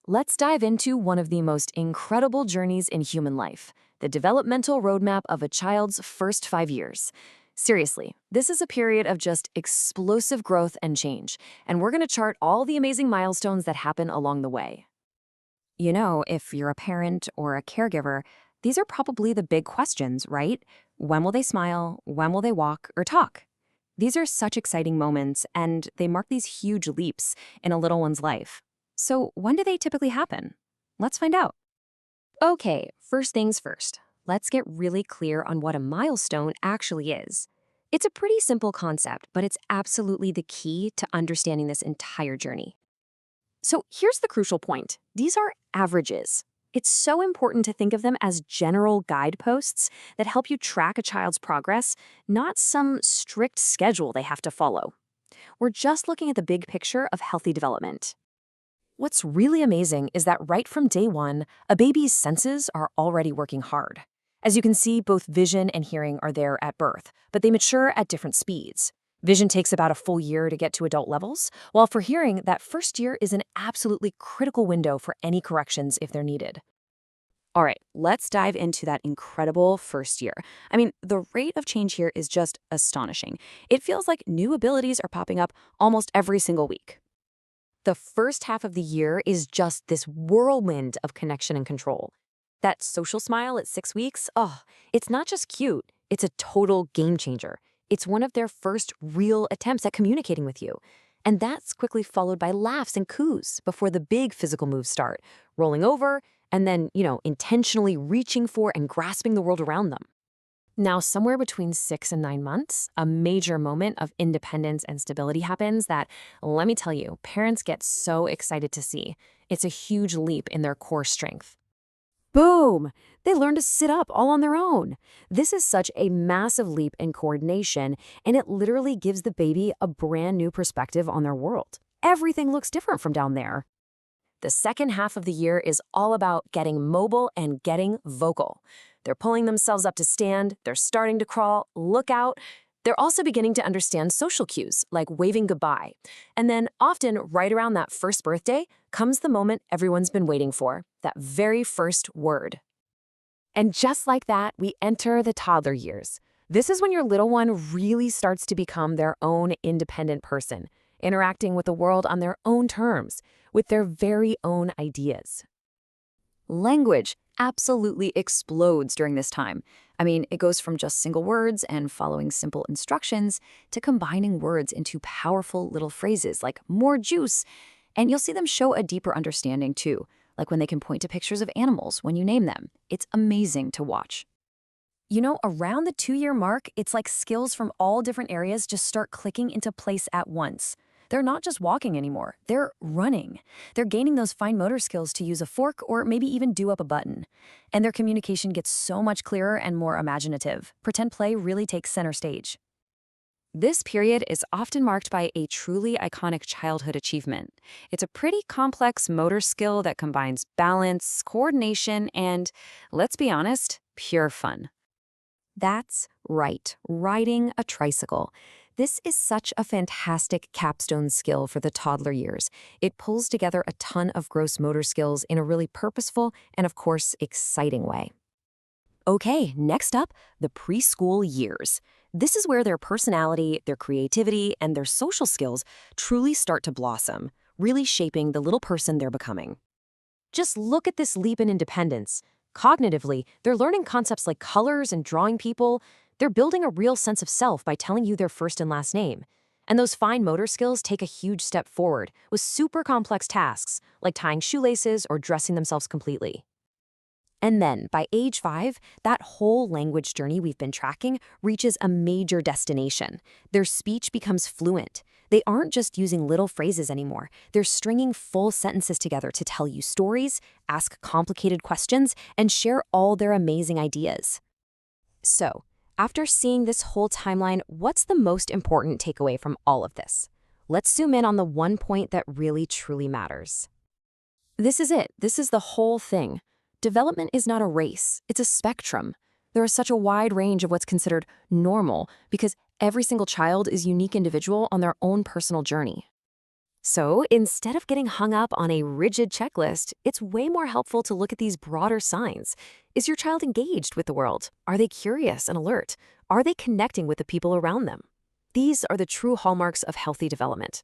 let's dive into one of the most incredible journeys in human life, the developmental roadmap of a child's first 5 years. Seriously, this is a period of just explosive growth and change, and we're going to chart all the amazing milestones that happen along the way. You know, if you're a parent or a caregiver, these are probably the big questions, right? When will they smile? When will they walk or talk? These are such exciting moments, and they mark these huge leaps in a little one's life. So, when do they typically happen? Let's find out. Okay, first things first. Let's get really clear on what a milestone actually is. It's a pretty simple concept, but it's absolutely the key to understanding this entire journey. So here's the crucial point. These are averages. It's so important to think of them as general guideposts that help you track a child's progress, not some strict schedule they have to follow. We're just looking at the big picture of healthy development. What's really amazing is that right from day one, a baby's senses are already working hard. As you can see, both vision and hearing are there at birth, but they mature at different speeds. Vision takes about a full year to get to adult levels, while for hearing, that first year is an absolutely critical window for any corrections if they're needed. All right, let's dive into that incredible first year. I mean, the rate of change here is just astonishing. It feels like new abilities are popping up almost every single week. The first half of the year is just this whirlwind of connection and control. That social smile at 6 weeks, oh, it's not just cute, it's a total game changer. It's one of their first real attempts at communicating with you. And that's quickly followed by laughs and coos before the big physical moves start, rolling over, and then, intentionally reaching for and grasping the world around them. Now, somewhere between 6 and 9 months, a major moment of independence and stability happens that, let me tell you, parents get so excited to see. It's a huge leap in their core strength. Boom! They learn to sit up all on their own. This is such a massive leap in coordination, and it literally gives the baby a brand new perspective on their world. Everything looks different from down there. The second half of the year is all about getting mobile and getting vocal. They're pulling themselves up to stand, they're starting to crawl, look out. They're also beginning to understand social cues, like waving goodbye. And then often, right around that first birthday, comes the moment everyone's been waiting for, that very first word. And just like that, we enter the toddler years. This is when your little one really starts to become their own independent person, interacting with the world on their own terms, with their very own ideas. Language absolutely explodes during this time. I mean, it goes from just single words and following simple instructions to combining words into powerful little phrases like more juice. And you'll see them show a deeper understanding too, like when they can point to pictures of animals when you name them. It's amazing to watch. Around the 2-year mark, it's like skills from all different areas just start clicking into place at once. They're not just walking anymore, they're running. They're gaining those fine motor skills to use a fork or maybe even do up a button. And their communication gets so much clearer and more imaginative. Pretend play really takes center stage. This period is often marked by a truly iconic childhood achievement. It's a pretty complex motor skill that combines balance, coordination, and, let's be honest, pure fun. That's right, riding a tricycle. This is such a fantastic capstone skill for the toddler years. It pulls together a ton of gross motor skills in a really purposeful and, of course, exciting way. Okay, next up, the preschool years. This is where their personality, their creativity, and their social skills truly start to blossom, really shaping the little person they're becoming. Just look at this leap in independence. Cognitively, they're learning concepts like colors and drawing people. They're building a real sense of self by telling you their first and last name. And those fine motor skills take a huge step forward with super complex tasks like tying shoelaces or dressing themselves completely. And then, by age 5, that whole language journey we've been tracking reaches a major destination. Their speech becomes fluent. They aren't just using little phrases anymore. They're stringing full sentences together to tell you stories, ask complicated questions, and share all their amazing ideas. So, after seeing this whole timeline, what's the most important takeaway from all of this? Let's zoom in on the one point that really truly matters. This is it. This is the whole thing. Development is not a race, it's a spectrum. There is such a wide range of what's considered normal because every single child is a unique individual on their own personal journey. So instead of getting hung up on a rigid checklist, it's way more helpful to look at these broader signs. Is your child engaged with the world? Are they curious and alert? Are they connecting with the people around them? These are the true hallmarks of healthy development.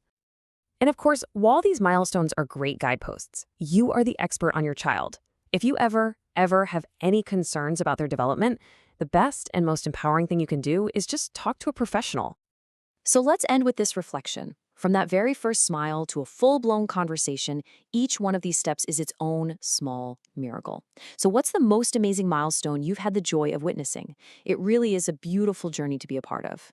And of course, while these milestones are great guideposts, you are the expert on your child. If you ever have any concerns about their development, the best and most empowering thing you can do is just talk to a professional. So let's end with this reflection. From that very first smile to a full-blown conversation, each one of these steps is its own small miracle. So what's the most amazing milestone you've had the joy of witnessing? It really is a beautiful journey to be a part of.